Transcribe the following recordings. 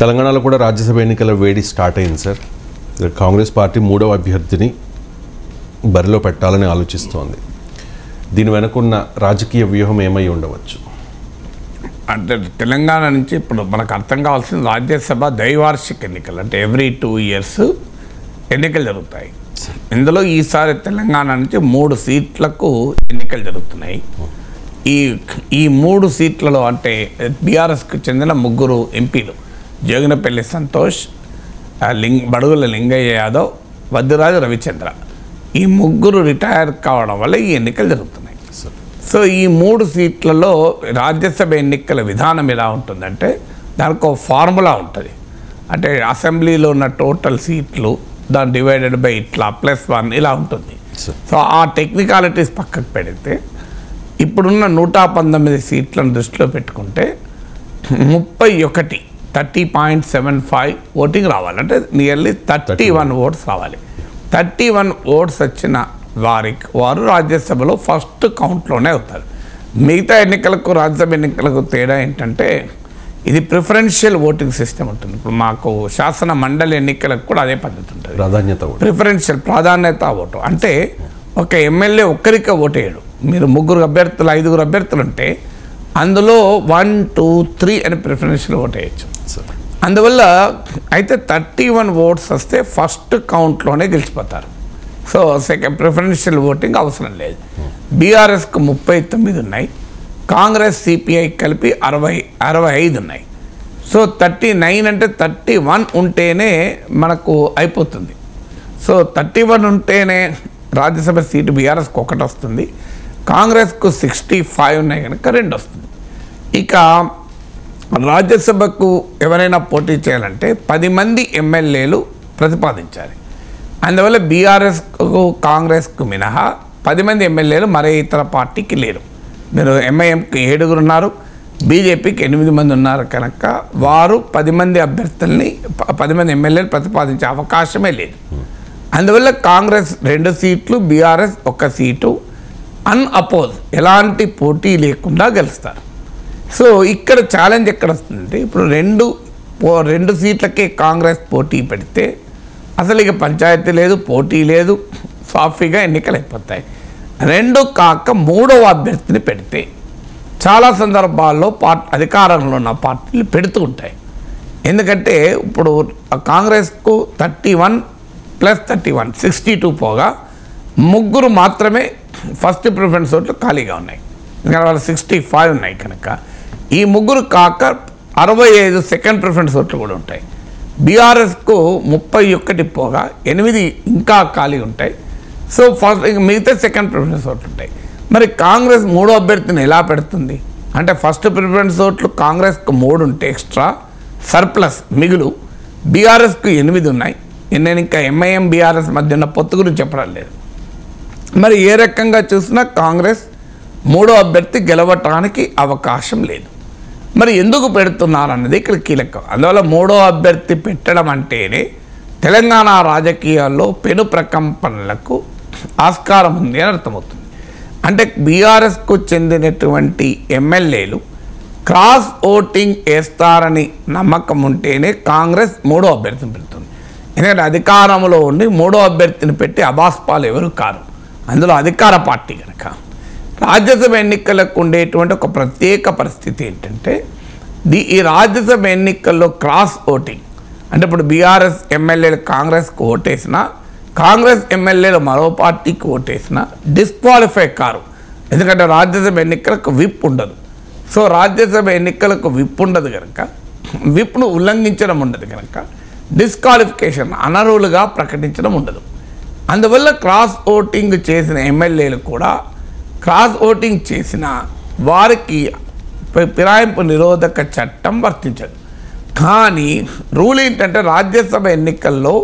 తెలంగాణలో కూడా రాజ్యసభ ఎన్నికల వేడి స్టార్ట్ అయింది సార్. కాంగ్రెస్ పార్టీ మూడవ అభ్యర్థిని బరిలో పెట్టాలని ఆలోచిస్తోంది. దీని వెనుకున్న రాజకీయ వ్యూహం ఏమై ఉండవచ్చు? అంటే తెలంగాణ నుంచి ఇప్పుడు మనకు అర్థం కావాల్సిన రాజ్యసభ ద్వైవార్షిక ఎన్నికలు, అంటే ఎవ్రీ 2 years ఎన్నికలు జరుగుతాయి. ఇందులో ఈసారి తెలంగాణ నుంచి 3 సీట్లకు ఎన్నికలు జరుగుతున్నాయి. ఈ 3 సీట్లలో అంటే బీఆర్ఎస్కు చెందిన 3 ఎంపీలు జోగినపల్లి సంతోష్, బడుగుల లింగయ్య యాదవ్, వద్దిరాజు రవిచంద్ర, ఈ 3 రిటైర్ కావడం వల్ల ఈ ఎన్నికలు జరుగుతున్నాయి. సో ఈ 3 సీట్లలో రాజ్యసభ ఎన్నికల విధానం ఎలా ఉంటుందంటే దానికి ఒక ఫార్ములా ఉంటుంది. అంటే అసెంబ్లీలో ఉన్న టోటల్ సీట్లు దాన్ని డివైడెడ్ బై ఇట్లా +1 ఇలా ఉంటుంది. సో ఆ టెక్నికాలిటీస్ పక్కకు పెడితే ఇప్పుడున్న 119 సీట్లను దృష్టిలో పెట్టుకుంటే 30.75 ఓటింగ్ రావాలి. అంటే నియర్లీ 31 ఓట్స్ రావాలి. 31 ఓట్స్ వచ్చిన వారు రాజ్యసభలో ఫస్ట్ కౌంట్లోనే అవుతారు. మిగతా ఎన్నికలకు రాజ్యసభ ఎన్నికలకు తేడా ఏంటంటే ఇది ప్రిఫరెన్షియల్ ఓటింగ్ సిస్టమ్ ఉంటుంది. ఇప్పుడు మాకు శాసన మండలి ఎన్నికలకు కూడా అదే పద్ధతి ఉంటుంది. ప్రిఫరెన్షియల్ ప్రాధాన్యత ఓటు అంటే ఒక ఎమ్మెల్యే ఒక్కరికే ఓటేయడు. మీరు 3 అభ్యర్థులు 5 అభ్యర్థులు ఉంటే అందులో 1, 2, 3 అని ప్రిఫరెన్షియల్ ఓట్ వేయచ్చు. అందువల్ల అయితే 31 ఓట్స్ వస్తే ఫస్ట్ కౌంట్లోనే గెలిచిపోతారు. సో సెకండ్ ప్రిఫరెన్షియల్ ఓటింగ్ అవసరం లేదు. బీఆర్ఎస్కు 39 ఉన్నాయి, కాంగ్రెస్ సిపిఐ కలిపి 65 ఉన్నాయి. సో 39 అంటే 31 ఉంటేనే మనకు అయిపోతుంది. సో 31 ఉంటేనే రాజ్యసభ సీటు బీఆర్ఎస్కి 1 వస్తుంది, కాంగ్రెస్కు 65 ఉన్నాయి కనుక 2 వస్తుంది. ఇక రాజ్యసభకు ఎవరైనా పోటీ చేయాలంటే 10 మంది ఎమ్మెల్యేలు ప్రతిపాదించాలి. అందువల్ల బీఆర్ఎస్కు కాంగ్రెస్కు మినహా 10 మంది ఎమ్మెల్యేలు మరే ఇతర పార్టీకి లేరు. మీరు ఎంఐఎంకి 7 ఉన్నారు, బీజేపీకి 8 మంది ఉన్నారు కనుక వారు 10 మంది అభ్యర్థుల్ని 10 మంది ఎమ్మెల్యేలు ప్రతిపాదించే అవకాశమే లేదు. అందువల్ల కాంగ్రెస్ 2 సీట్లు, బీఆర్ఎస్ 1 సీటు అన్అపోజ్ ఎలాంటి పోటీ లేకుండా గెలుస్తారు. సో ఇక్కడ ఛాలెంజ్ ఎక్కడ వస్తుందంటే ఇప్పుడు 2 సీట్లకే కాంగ్రెస్ పోటీ పెడితే అసలు ఇక పంచాయతీ లేదు, పోటీ లేదు, సాఫీగా ఎన్నికలు అయిపోతాయి. 2 కాక 3వ అభ్యర్థిని పెడితే చాలా సందర్భాల్లో అధికారంలో ఉన్న పార్టీలు పెడుతూ ఉంటాయి. ఎందుకంటే ఇప్పుడు కాంగ్రెస్కు 31 + 31 62 పోగా 3 మాత్రమే ఫస్ట్ ప్రిఫరెన్స్ ఓట్లు ఖాళీగా ఉన్నాయి. ఎందుకంటే వాళ్ళు 65 ఉన్నాయి కనుక ఈ 3 కాక 65 సెకండ్ ప్రిఫరెన్స్ ఓట్లు కూడా ఉంటాయి. బీఆర్ఎస్కు 31 పోగా 8 ఇంకా ఖాళీ ఉంటాయి. సో ఫస్ట్ మిగతా సెకండ్ ప్రిఫరెన్స్ ఓట్లు ఉంటాయి. మరి కాంగ్రెస్ 3వ అభ్యర్థిని ఎలా పెడుతుంది అంటే ఫస్ట్ ప్రిఫరెన్స్ ఓట్లు కాంగ్రెస్కు 3 ఉంటే ఎక్స్ట్రా సర్ప్లస్ మిగులు, బీఆర్ఎస్కు 8 ఉన్నాయి. నేను ఇంకా ఎంఐఎం బీఆర్ఎస్ మధ్య ఉన్న పొత్తు గురించి చెప్పడం లేదు. మరి ఏ రకంగా చూసినా కాంగ్రెస్ 3వ అభ్యర్థి గెలవటానికి అవకాశం లేదు. మరి ఎందుకు పెడుతున్నారు అన్నది ఇక్కడ కీలకం. అందువల్ల 3వ అభ్యర్థి పెట్టడం అంటేనే తెలంగాణ రాజకీయాల్లో పెను ప్రకంపనలకు ఆస్కారం ఉంది అని అర్థమవుతుంది. అంటే బీఆర్ఎస్కు చెందినటువంటి ఎమ్మెల్యేలు క్రాస్ ఓటింగ్ వేస్తారని నమ్మకం ఉంటేనే కాంగ్రెస్ 3వ అభ్యర్థిని పెడుతుంది. ఎందుకంటే అధికారంలో ఉండి 3వ అభ్యర్థిని పెట్టి అబాస్పాలు ఎవరు కారు, అందులో అధికార పార్టీ కనుక. రాజ్యసభ ఎన్నికలకు ఉండేటువంటి ఒక ప్రత్యేక పరిస్థితి ఏంటంటే ఈ రాజ్యసభ ఎన్నికల్లో క్రాస్ ఓటింగ్ అంటే ఇప్పుడు బీఆర్ఎస్ ఎమ్మెల్యేలు కాంగ్రెస్కు ఓటేసినా, కాంగ్రెస్ ఎమ్మెల్యేలు మరో పార్టీకి ఓటేసినా డిస్క్వాలిఫై కారు. ఎందుకంటే రాజ్యసభ ఎన్నికలకు విప్ ఉండదు. సో రాజ్యసభ ఎన్నికలకు విప్ ఉండదు కనుక, విప్ను ఉల్లంఘించడం ఉండదు కనుక డిస్క్వాలిఫికేషన్ అనర్హులుగా ప్రకటించడం ఉండదు. అందువల్ల క్రాస్ ఓటింగ్ చేసిన ఎమ్మెల్యేలు కూడా క్రాస్ ఓటింగ్ చేసిన వారికి ఫిరాయింపు నిరోధక చట్టం వర్తించదు. కానీ రూల్ ఏంటంటే రాజ్యసభ ఎన్నికల్లో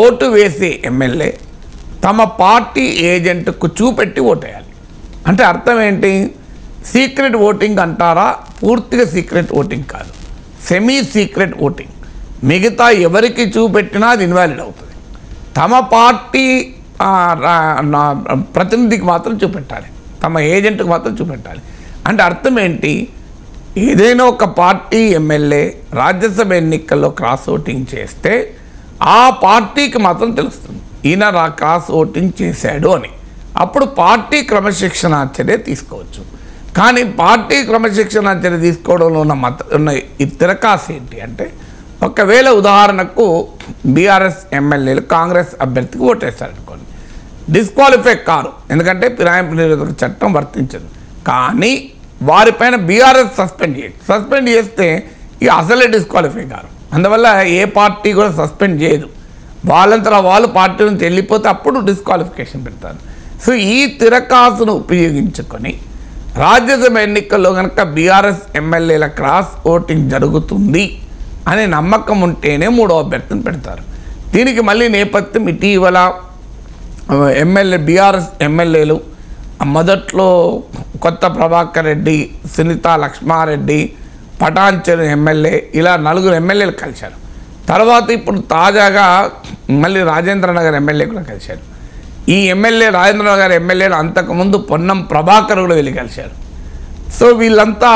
ఓటు వేసే ఎమ్మెల్యే తమ పార్టీ ఏజెంట్కు చూపెట్టి ఓటేయాలి. అంటే అర్థం ఏంటి? సీక్రెట్ ఓటింగ్ అంటారా? పూర్తిగా సీక్రెట్ ఓటింగ్ కాదు, సెమీ సీక్రెట్ ఓటింగ్. మిగతా ఎవరికి చూపెట్టినా అది ఇన్వాలిడ్ అవుతుంది. తమ పార్టీ ప్రతినిధికి మాత్రం చూపెట్టాలి, తమ ఏజెంట్కి మాత్రం చూపెట్టాలి. అంటే అర్థం ఏంటి? ఏదైనా ఒక పార్టీ ఎమ్మెల్యే రాజ్యసభ ఎన్నికల్లో క్రాస్ ఓటింగ్ చేస్తే ఆ పార్టీకి మాత్రం తెలుస్తుంది ఈయన క్రాస్ ఓటింగ్ చేశాడు అని. అప్పుడు పార్టీ క్రమశిక్షణ చర్య తీసుకోవచ్చు. కానీ పార్టీ క్రమశిక్షణ చర్య తీసుకోవడంలో ఉన్న ఈ తిరకాసు ఏంటి అంటే, ఒకవేళ ఉదాహరణకు బీఆర్ఎస్ ఎమ్మెల్యేలు కాంగ్రెస్ అభ్యర్థికి ఓటేస్తారనుకోండి, డిస్క్వాలిఫై కారు, ఎందుకంటే ఫిరాయింపు నిరోధక చట్టం వర్తించదు. కానీ వారిపైన బీఆర్ఎస్ సస్పెండ్ చేస్తే ఇక అసలే డిస్క్వాలిఫై కారు. అందువల్ల ఏ పార్టీ కూడా సస్పెండ్ చేయదు, వాళ్ళంతా వాళ్ళు పార్టీ నుంచి వెళ్ళిపోతే అప్పుడు డిస్క్వాలిఫికేషన్ పెడతారు. సో ఈ తిరకాసును ఉపయోగించుకొని రాజ్యసభ ఎన్నికల్లో కనుక బీఆర్ఎస్ ఎమ్మెల్యేల క్రాస్ ఓటింగ్ జరుగుతుంది అనే నమ్మకం ఉంటేనే మూడో అభ్యర్థిని పెడతారు. దీనికి మళ్ళీ నేపథ్యం ఇటీవల బీఆర్ఎస్ ఎమ్మెల్యేలు మొదట్లో కొత్త ప్రభాకర్ రెడ్డి, సునీత లక్ష్మారెడ్డి, పటాన్చెరు ఎమ్మెల్యే, ఇలా 4 ఎమ్మెల్యేలు కలిశారు. తర్వాత ఇప్పుడు తాజాగా మళ్ళీ రాజేంద్రనగర్ ఎమ్మెల్యే కూడా కలిశారు. ఈ రాజేంద్రనగర్ ఎమ్మెల్యేలు అంతకుముందు పొన్నం ప్రభాకర్ కూడా వెళ్ళి కలిశారు. సో వీళ్ళంతా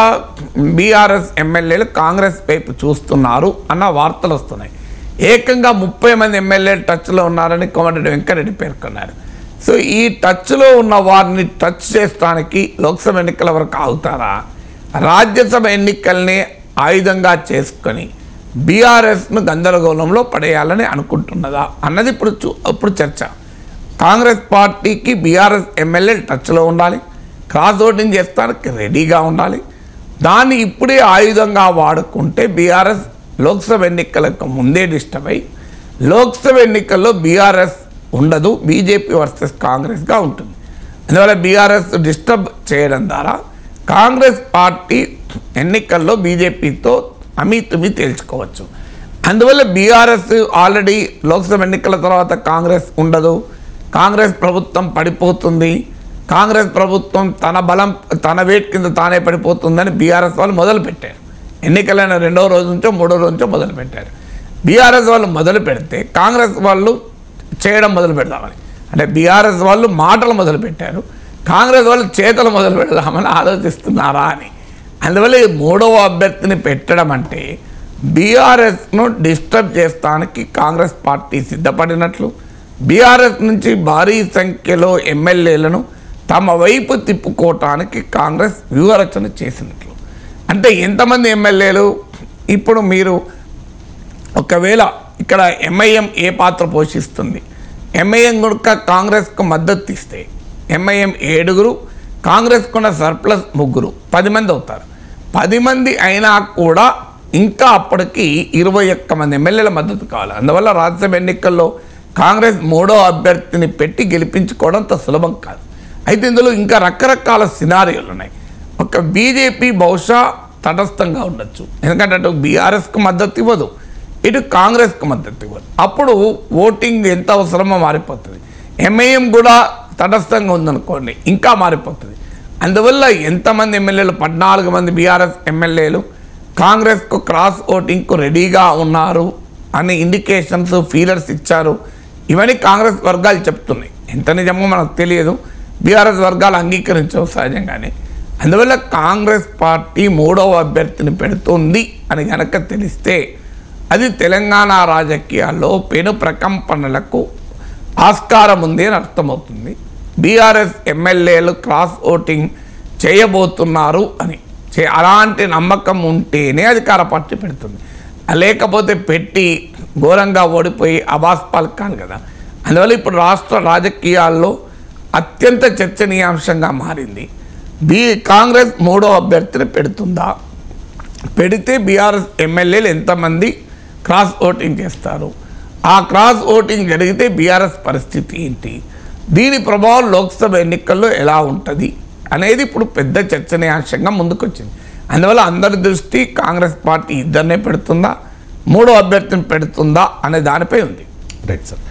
బీఆర్ఎస్ ఎమ్మెల్యేలు కాంగ్రెస్ వైపు చూస్తున్నారు అన్న వార్తలు వస్తున్నాయి. ఏకంగా 30 మంది ఎమ్మెల్యేలు టచ్లో ఉన్నారని కోమటిరెడ్డి వెంకటరెడ్డి పేర్కొన్నారు. సో ఈ టచ్లో ఉన్న వారిని టచ్ చేస్తానికి లోక్సభ ఎన్నికల వరకు ఆగుతారా, రాజ్యసభ ఎన్నికల్ని ఆయుధంగా చేసుకొని బీఆర్ఎస్ను గందరగోళంలో పడేయాలని అనుకుంటున్నదా అన్నది ఇప్పుడు చర్చ. కాంగ్రెస్ పార్టీకి బీఆర్ఎస్ ఎమ్మెల్యేలు టచ్లో ఉండాలి, క్రాస్ ఓటింగ్ చేస్తానికి రెడీగా ఉండాలి. దాన్ని ఇప్పుడే ఆయుధంగా వాడుకుంటే బీఆర్ఎస్ లోక్సభ ఎన్నికలకు ముందే డిస్టర్బ్ అయ్యి లోక్సభ ఎన్నికల్లో బీఆర్ఎస్ ఉండదు, బీజేపీ వర్సెస్ కాంగ్రెస్గా ఉంటుంది. అందువల్ల బీఆర్ఎస్ డిస్టర్బ్ చేయడం ద్వారా కాంగ్రెస్ పార్టీ ఎన్నికల్లో బీజేపీతో అమీతుమీ తేల్చుకోవచ్చు. అందువల్ల బీఆర్ఎస్ ఆల్రెడీ లోక్సభ ఎన్నికల తర్వాత కాంగ్రెస్ ఉండదు, కాంగ్రెస్ ప్రభుత్వం పడిపోతుంది, కాంగ్రెస్ ప్రభుత్వం తన బలం తన వెయిట్ కింద తానే పడిపోతుందని బీఆర్ఎస్ వాళ్ళు మొదలుపెట్టారు. ఎన్నికలైన 2వ రోజు నుంచో 3వ రోజు నుంచో మొదలుపెట్టారు. బీఆర్ఎస్ వాళ్ళు మొదలు పెడితే కాంగ్రెస్ వాళ్ళు చేయడం మొదలు పెడదామని, అంటే బీఆర్ఎస్ వాళ్ళు మాటలు మొదలుపెట్టారు, కాంగ్రెస్ వాళ్ళు చేతలు మొదలు పెడదామని ఆలోచిస్తున్నారా అని. అందువల్ల ఈ 3వ అభ్యర్థిని పెట్టడం అంటే బీఆర్ఎస్ను డిస్టర్బ్ చేస్తానికి కాంగ్రెస్ పార్టీ సిద్ధపడినట్లు, బీఆర్ఎస్ నుంచి భారీ సంఖ్యలో ఎమ్మెల్యేలను తమ వైపు తిప్పుకోవటానికి కాంగ్రెస్ వ్యూహరచన చేసినట్లు. అంటే ఎంతమంది ఎమ్మెల్యేలు ఇప్పుడు మీరు ఒకవేళ ఇక్కడ ఎంఐఎం ఏ పాత్ర పోషిస్తుంది, ఎంఐఎం కనుక కాంగ్రెస్కు మద్దతు ఇస్తే ఎంఐఎం 7, కాంగ్రెస్కున్న సర్ప్లస్ 3, 10 మంది అవుతారు. 10 మంది అయినా కూడా ఇంకా అప్పటికి 21 మంది ఎమ్మెల్యేల మద్దతు కావాలి. అందువల్ల రాజ్యసభ ఎన్నికల్లో కాంగ్రెస్ 3వ అభ్యర్థిని పెట్టి గెలిపించుకోవడం అంత సులభం కాదు. అయితే ఇందులో ఇంకా రకరకాల సినారియోలు ఉన్నాయి. ఒక బీజేపీ బహుశా తటస్థంగా ఉండొచ్చు, ఎందుకంటే అటు బీఆర్ఎస్కు మద్దతు ఇవ్వదు, ఇటు కాంగ్రెస్కు మద్దతు ఇవ్వదు. అప్పుడు ఓటింగ్ ఎంత అవసరమో మారిపోతుంది. ఎంఐఎం కూడా తటస్థంగా ఉందనుకోండి, ఇంకా మారిపోతుంది. అందువల్ల ఎంతమంది ఎమ్మెల్యేలు 14 మంది బీఆర్ఎస్ ఎమ్మెల్యేలు కాంగ్రెస్కు క్రాస్ ఓటింగ్కు రెడీగా ఉన్నారు అనే ఇండికేషన్స్ ఫీలర్స్ ఇచ్చారు. ఇవన్నీ కాంగ్రెస్ వర్గాలు చెప్తున్నాయి. ఎంత నిజమో మనకు తెలియదు, బీఆర్ఎస్ వర్గాలు అంగీకరించవు సహజంగానే. అందువల్ల కాంగ్రెస్ పార్టీ 3వ అభ్యర్థిని పెడుతుంది అని కనుక తెలిస్తే అది తెలంగాణ రాజకీయాల్లో పెను ప్రకంపనలకు ఆస్కారం ఉంది అని అర్థమవుతుంది. బీఆర్ఎస్ ఎమ్మెల్యేలు క్రాస్ ఓటింగ్ చేయబోతున్నారు అని అలాంటి నమ్మకం ఉంటేనే అధికార పార్టీ పెడుతుంది, లేకపోతే పెట్టి ఘోరంగా ఓడిపోయి అబాస్ పలకాలి కదా. అందువల్ల ఇప్పుడు రాష్ట్ర రాజకీయాల్లో అత్యంత చర్చనీయాంశంగా మారింది కాంగ్రెస్ 3వ అభ్యర్థిని పెడుతుందా, పెడితే బీఆర్ఎస్ ఎమ్మెల్యేలు ఎంతమంది క్రాస్ ఓటింగ్ చేస్తారు, ఆ క్రాస్ ఓటింగ్ జరిగితే బీఆర్ఎస్ పరిస్థితి ఏంటి, దీని ప్రభావం లోక్సభ ఎన్నికల్లో ఎలా ఉంటుంది అనేది ఇప్పుడు పెద్ద చర్చనీయాంశంగా ముందుకొచ్చింది. అందువల్ల అందరి దృష్టి కాంగ్రెస్ పార్టీ 2నే పెడుతుందా, 3వ అభ్యర్థిని పెడుతుందా అనే దానిపై ఉంది. Right sir.